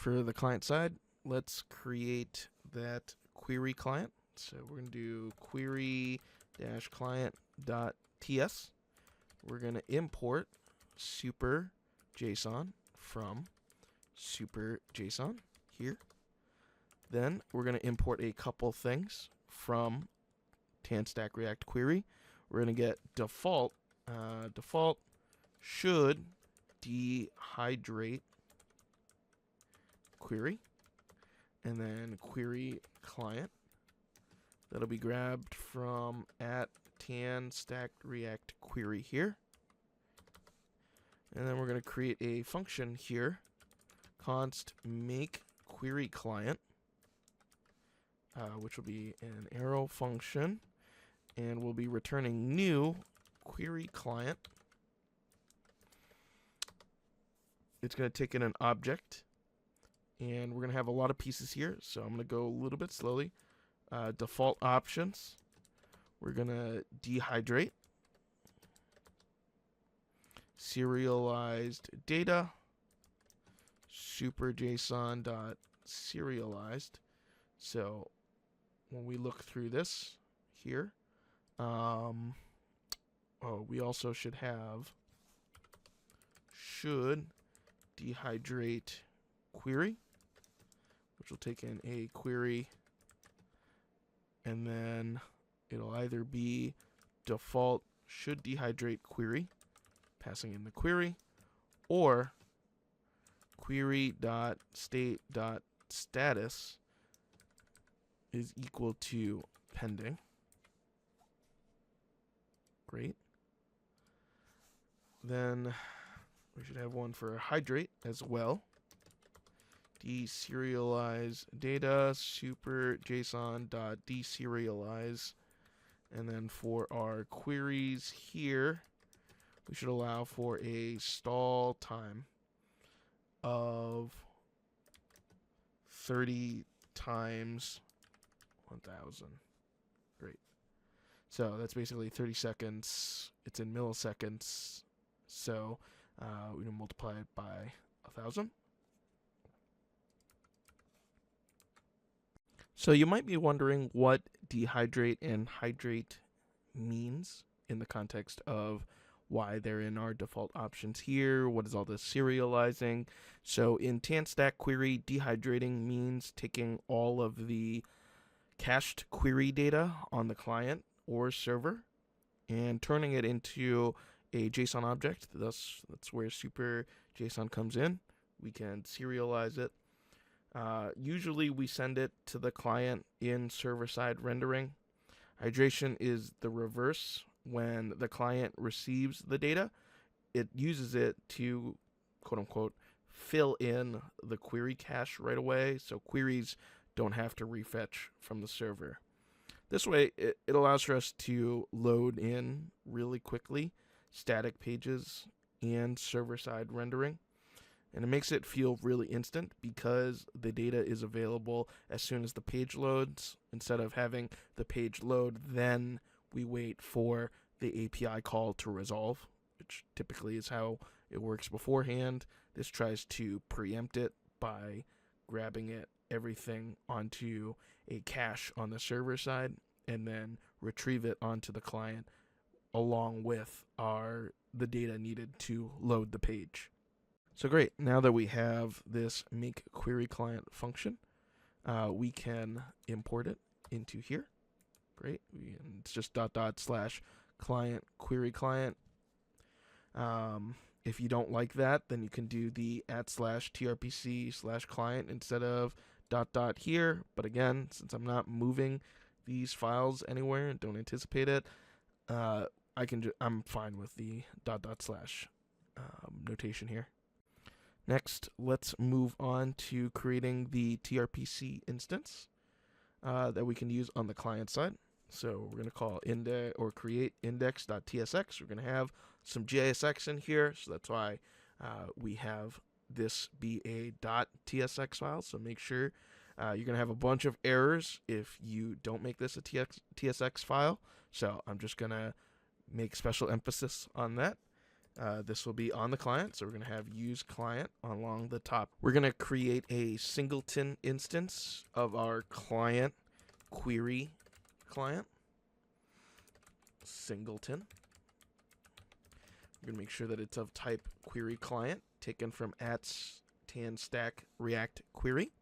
For the client side, let's create that query client. So we're going to do query-client.ts. We're going to import super JSON from super JSON here. Then we're going to import a couple things from TANStack React Query. We're going to get default should dehydrate query, and then query client. That'll be grabbed from at TANStack React Query here. And then we're going to create a function here, const make query client, which will be an arrow function, and we'll be returning new query client. It's going to take in an object, and we're going to have a lot of pieces here, so I'm going to go a little bit slowly. Default options, we're going to dehydrate, serialized data, super JSON dot serialized. So when we look through this here, we also should have should dehydrate query, which will take in a query, and then it'll either be default should dehydrate query, passing in the query, or query.state.status is equal to pending. Great. Then we should have one for hydrate as well. Deserialize data, super JSON dot deserialize. And then for our queries here, we should allow for a stall time of 30 times 1,000. Great. So that's basically 30 seconds. It's in milliseconds. So we can multiply it by 1,000. So you might be wondering what dehydrate and hydrate means in the context of why they're in our default options here. What is all this serializing? So in TANStack Query, dehydrating means taking all of the cached query data on the client or server and turning it into a JSON object. That's where super JSON comes in. We can serialize it. Usually we send it to the client in server-side rendering. Hydration is the reverse. When the client receives the data, it uses it to, quote-unquote, fill in the query cache right away, so queries don't have to refetch from the server. This way, it allows for us to load in really quickly static pages and server-side rendering. And it makes it feel really instant because the data is available as soon as the page loads. Instead of having the page load, then we wait for the API call to resolve, which typically is how it works beforehand. This tries to preempt it by grabbing everything onto a cache on the server side and then retrieve it onto the client along with the data needed to load the page. So great, now that we have this make query client function, we can import it into here. Great, it's just /client query client. If you don't like that, then you can do the @/tRPC/client instead of ... here. But again, since I'm not moving these files anywhere and don't anticipate it, I'm fine with the ... notation here. Next, let's move on to creating the tRPC instance that we can use on the client side. So we're going to call create index.tsx. We're going to have some JSX in here, so that's why we have this be a .tsx file. So make sure you're going to have a bunch of errors if you don't make this a TSX file. So I'm just going to make special emphasis on that. This will be on the client, so we're going to have use client along the top. We're going to create a singleton instance of our client query client. Singleton. We're going to make sure that it's of type query client, taken from @tanstack react query.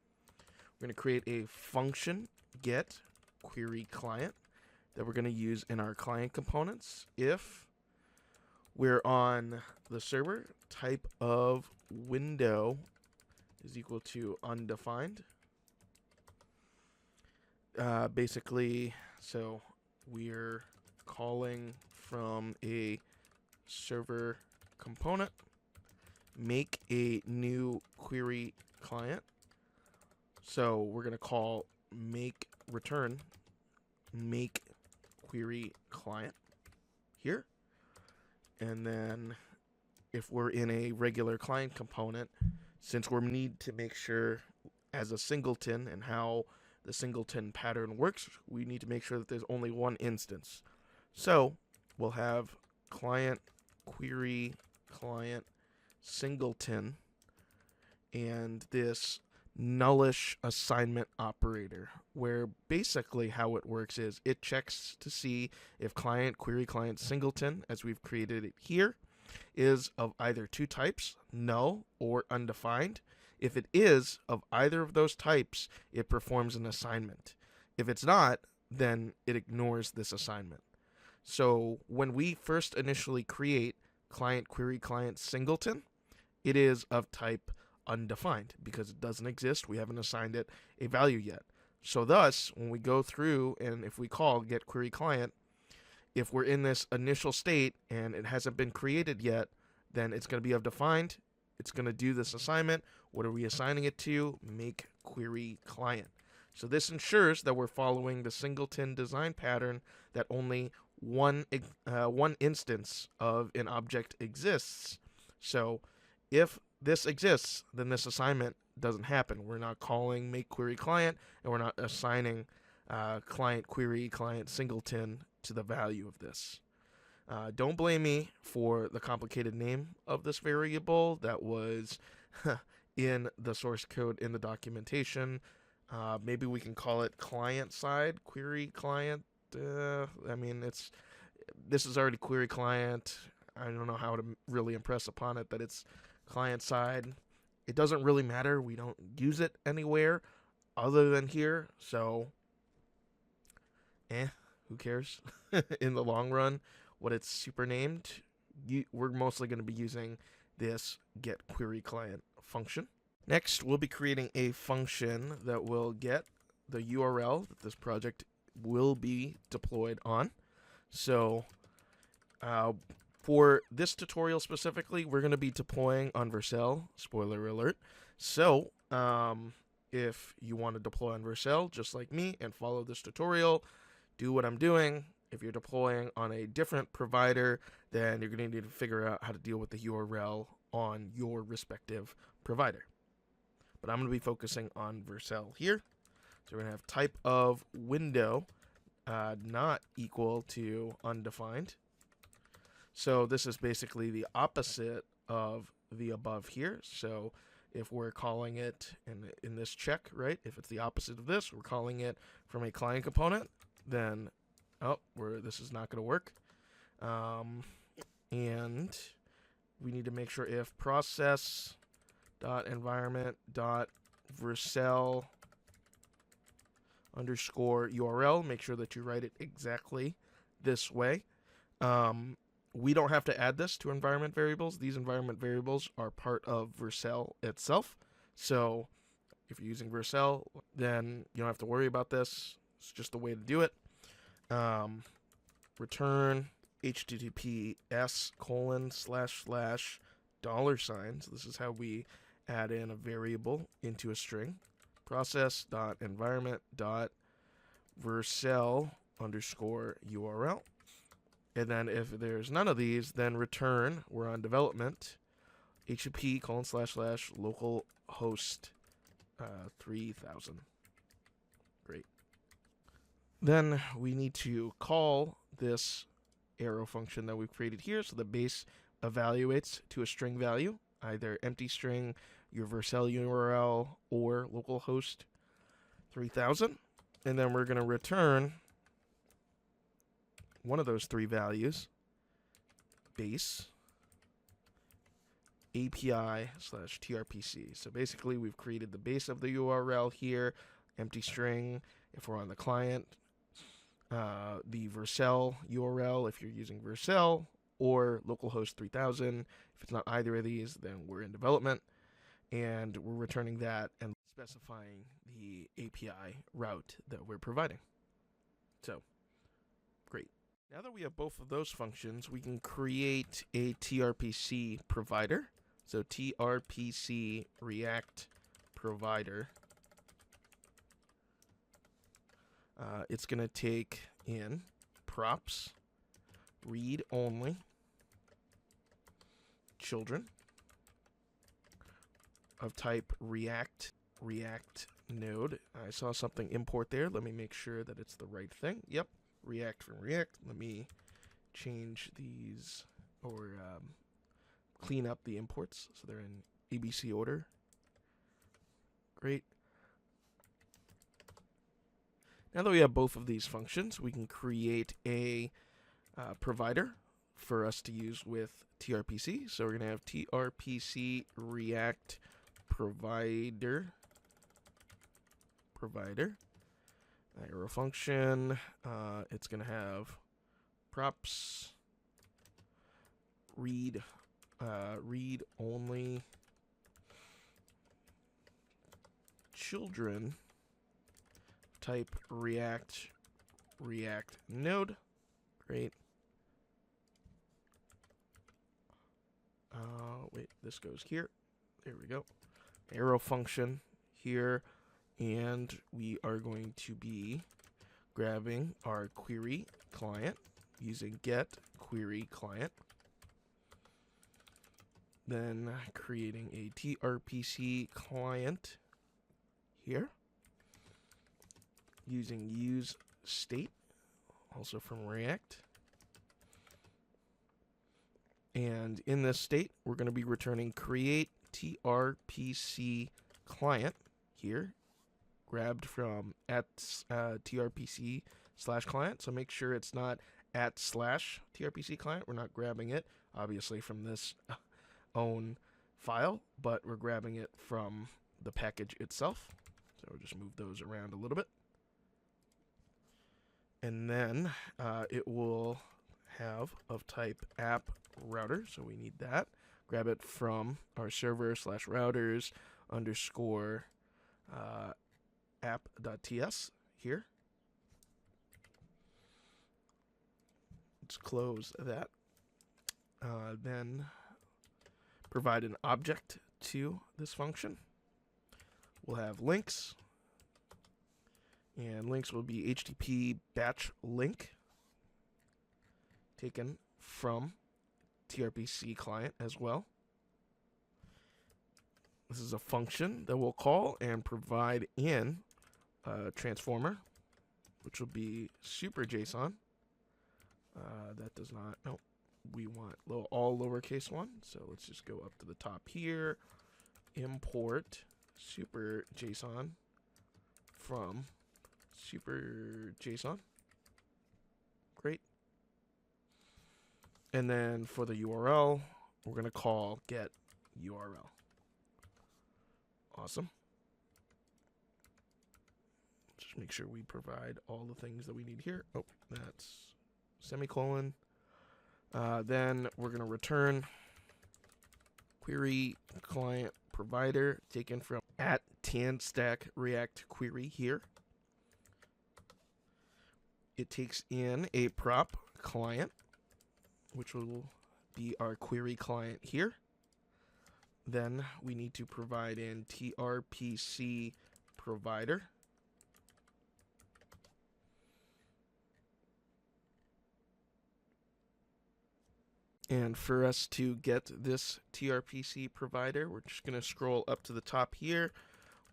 We're going to create a function get query client that we're going to use in our client components. If we're on the server, type of window is equal to undefined. Basically, so we're calling from a server component, make a new query client. So we're going to call return make query client here. And then if we're in a regular client component, since we need to make sure as a singleton and how the singleton pattern works, we need to make sure that there's only one instance. So we'll have client query client singleton and this nullish assignment operator, where basically how it works is it checks to see if client query client singleton, as we've created it here, is of either two types, null or undefined. If it is of either of those types, it performs an assignment. If it's not, then it ignores this assignment. So when we first initially create client query client singleton, it is of type undefined because it doesn't exist. We haven't assigned it a value yet. So thus, when we go through and if we call get query client, if we're in this initial state and it hasn't been created yet, then it's going to be of defined. It's going to do this assignment. What are we assigning it to? Make query client. So this ensures that we're following the singleton design pattern, that only one instance of an object exists. So if this exists, then this assignment doesn't happen. We're not calling make query client, and we're not assigning client query client singleton to the value of this. Don't blame me for the complicated name of this variable that was in the source code in the documentation. Maybe we can call it client side query client. I mean, this is already query client. I don't know how to really impress upon it that it's client side. It doesn't really matter. We don't use it anywhere other than here. So, who cares? In the long run, what it's super named, we're mostly going to be using this get query client function. Next, we'll be creating a function that will get the URL that this project will be deployed on. So, for this tutorial specifically, we're going to be deploying on Vercel, spoiler alert. So, if you want to deploy on Vercel, just like me, and follow this tutorial, do what I'm doing. If you're deploying on a different provider, then you're going to need to figure out how to deal with the URL on your respective provider. But I'm going to be focusing on Vercel here. So we're going to have type of window not equal to undefined. So this is basically the opposite of the above here. So if we're calling it in this check, right, if it's the opposite of this, we're calling it from a client component, then this is not going to work. And we need to make sure if process.environment.vercel _URL, make sure that you write it exactly this way. We don't have to add this to environment variables. These environment variables are part of Vercel itself. So if you're using Vercel, then you don't have to worry about this. It's just the way to do it. Return https:// This is how we add in a variable into a string. Process.environment.vercel _URL. And then if there's none of these, then return, we're on development, http:// localhost 3000. Great. Then we need to call this arrow function that we've created here. So the base evaluates to a string value, either empty string, your Vercel URL, or localhost 3000. And then we're going to return one of those three values, base API/tRPC. So basically, we've created the base of the URL here, empty string if we're on the client, the Vercel URL if you're using Vercel, or localhost 3000. If it's not either of these, then we're in development, and we're returning that and specifying the API route that we're providing. So, great. Now that we have both of those functions, we can create a tRPC provider. So tRPC React provider. It's going to take in props, read only, children of type React node. I saw something import there. Let me make sure that it's the right thing. Yep, React from React. Let me change these, or clean up the imports so they're in ABC order. Great. Now that we have both of these functions, we can create a provider for us to use with tRPC. So we're going to have tRPC React provider, arrow function. It's going to have props, read only, children, type React node. Great. Wait, this goes here. There we go. Arrow function here, and we are going to be grabbing our query client using get query client. Then creating a tRPC client here using use state, also from React. And in this state, we're going to be returning create tRPC client here, grabbed from at tRPC/client. So make sure it's not at /tRPC client. We're not grabbing it, obviously, from this own file, but we're grabbing it from the package itself. So we'll just move those around a little bit. And then it will have of type app router, so we need that. Grab it from our server/routers underscore app.ts here. Let's close that. Then provide an object to this function. We'll have links, and links will be HTTP batch link taken from tRPC client as well. This is a function that we'll call and provide in a transformer, which will be super JSON. That does not, no, we want all lowercase one. So let's just go up to the top here, import super JSON from super JSON. Great. And then for the URL, we're going to call get URL. Awesome. Just make sure we provide all the things that we need here. Oh, that's semicolon. Then we're going to return query client provider taken from at tanstack react query here. It takes in a prop client, which will be our query client here. Then we need to provide in tRPC provider. And for us to get this tRPC provider, we're just going to scroll up to the top here.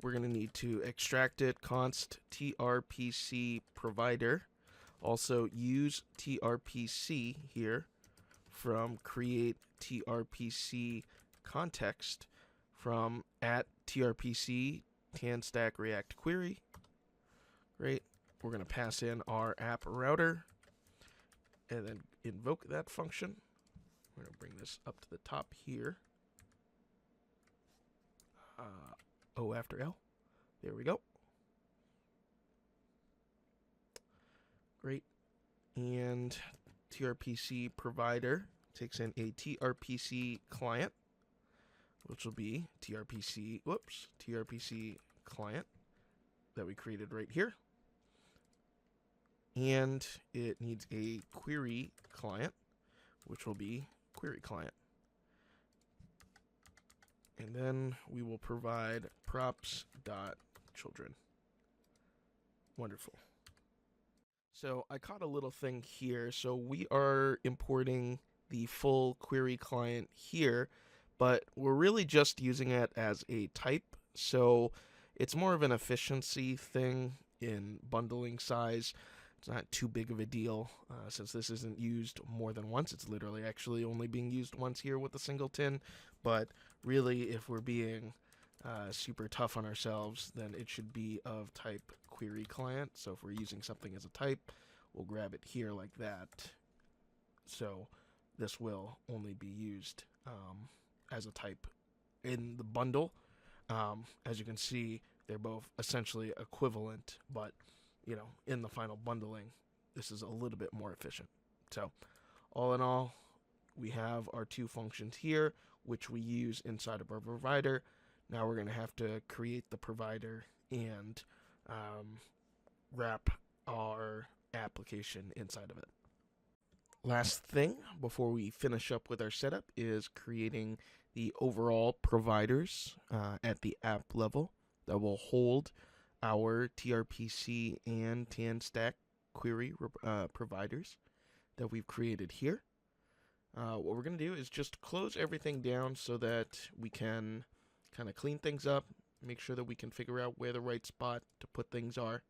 We're going to need to extract it, const tRPC provider. Also use tRPC here from create tRPC context from at tRPC tanstack react query. Great. We're going to pass in our app router and then invoke that function. We're going to bring this up to the top here. O after L. There we go. Great. And tRPC provider takes in a tRPC client, which will be tRPC client that we created right here. And it needs a query client, which will be query client. And then we will provide props.children. Wonderful. So I caught a little thing here. So we are importing the full query client here, but we're really just using it as a type. So it's more of an efficiency thing in bundling size. It's not too big of a deal since this isn't used more than once. It's literally actually only being used once here with a singleton. But really, if we're being super tough on ourselves, then it should be of type query client. So if we're using something as a type, we'll grab it here like that. So this will only be used as a type in the bundle. As you can see, they're both essentially equivalent, but you know, in the final bundling, this is a little bit more efficient. So all in all, we have our two functions here, which we use inside of our provider. Now we're going to have to create the provider and wrap our application inside of it. Last thing before we finish up with our setup is creating the overall providers at the app level that will hold our tRPC and tanstack query providers that we've created here. What we're going to do is just close everything down so that we can kind of clean things up, make sure that we can figure out where the right spot to put things are.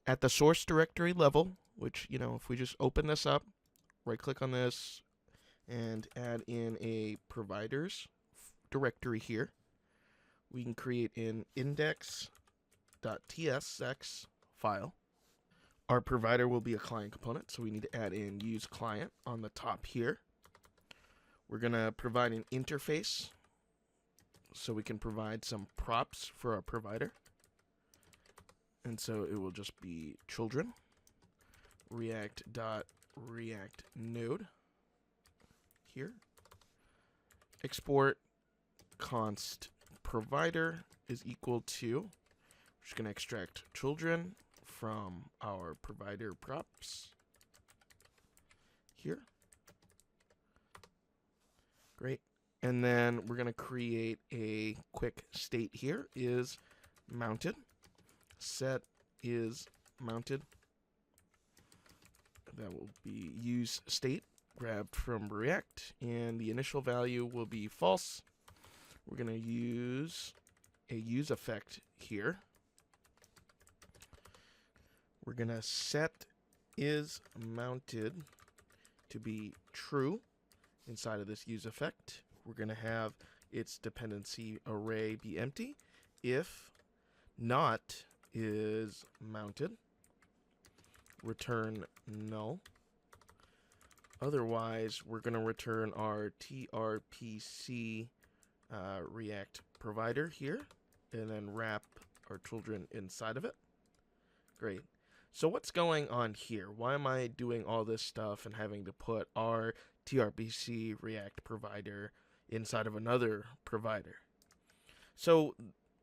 At the source directory level, which, you know, if we just open this up, right click on this and add in a providers directory here, we can create an index.tsx file. Our provider will be a client component, so we need to add in use client on the top here. We're going to provide an interface so we can provide some props for our provider. And so it will just be children, react.react node here. Export const provider is equal to, we're just going to extract children from our provider props here. Great. And then we're going to create a quick state here is mounted. Set is mounted. That will be use state grabbed from React, and the initial value will be false. We're going to use a use effect here. We're going to set is mounted to be true inside of this use effect. We're going to have its dependency array be empty. If not is mounted, return null. Otherwise, we're going to return our tRPC React provider here, and then wrap our children inside of it. Great. So what's going on here? Why am I doing all this stuff and having to put our tRPC React provider inside of another provider? So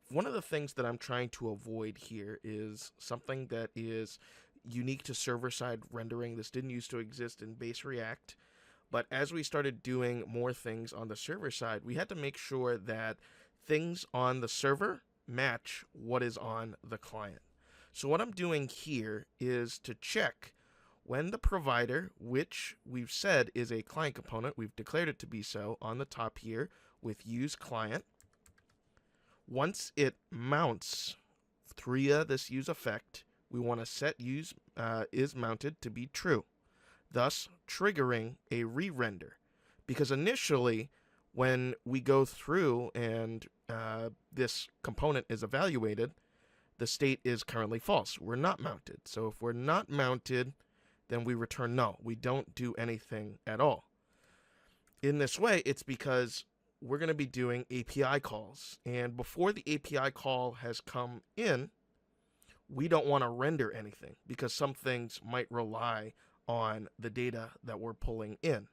one of the things that I'm trying to avoid here is something that is unique to server-side rendering. This didn't used to exist in base React, but as we started doing more things on the server side, we had to make sure that things on the server match what is on the client. So what I'm doing here is to check when the provider, which we've said is a client component, we've declared it to be so on the top here with use client. Once it mounts via this use effect, we want to set use is mounted to be true, thus triggering a re-render. Because initially, when we go through and this component is evaluated, the state is currently false. We're not mounted. So if we're not mounted, then we return null. We don't do anything at all. In this way, it's because we're going to be doing API calls. And before the API call has come in, we don't want to render anything because some things might rely on the data that we're pulling in.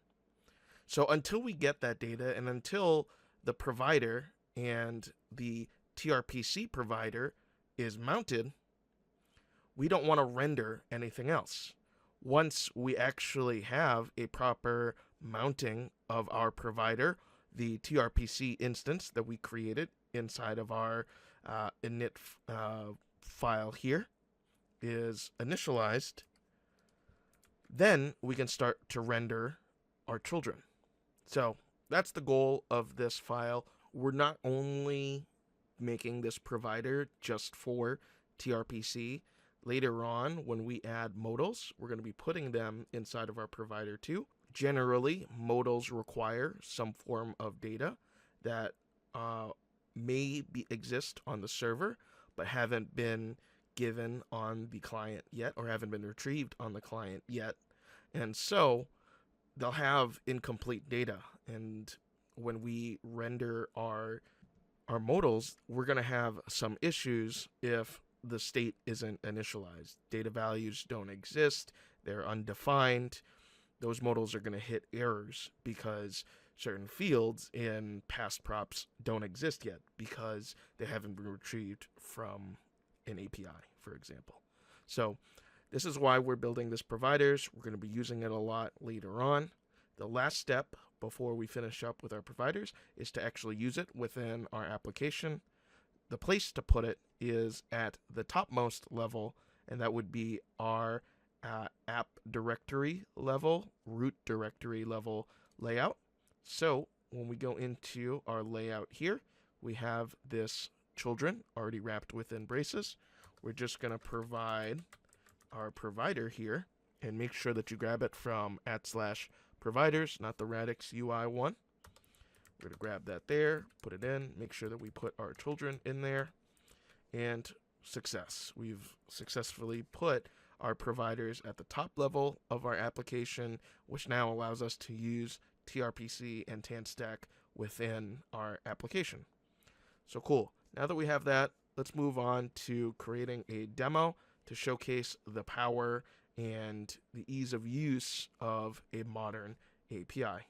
So until we get that data and until the provider and the tRPC provider is mounted, we don't want to render anything else. Once we actually have a proper mounting of our provider, the tRPC instance that we created inside of our init file here is initialized, then we can start to render our children. So that's the goal of this file. We're not only making this provider just for tRPC. Later on, when we add modals, we're going to be putting them inside of our provider too. Generally, modals require some form of data that exist on the server, but haven't been given on the client yet, or haven't been retrieved on the client yet. And so they'll have incomplete data. And when we render our modals, we're going to have some issues if the state isn't initialized. Data values don't exist. They're undefined. Those modals are going to hit errors because certain fields in past props don't exist yet because they haven't been retrieved from an API, for example. So this is why we're building this providers. We're going to be using it a lot later on. The last step before we finish up with our providers is to actually use it within our application. The place to put it is at the topmost level, and that would be our app directory level, root directory level layout. So when we go into our layout here, we have this children already wrapped within braces. We're just going to provide our provider here and make sure that you grab it from /providers, not the Radix UI one. We're going to grab that there, put it in, make sure that we put our children in there, and success. We've successfully put our providers at the top level of our application, which now allows us to use tRPC and TanStack within our application. So cool. Now that we have that, let's move on to creating a demo to showcase the power and the ease of use of a modern API.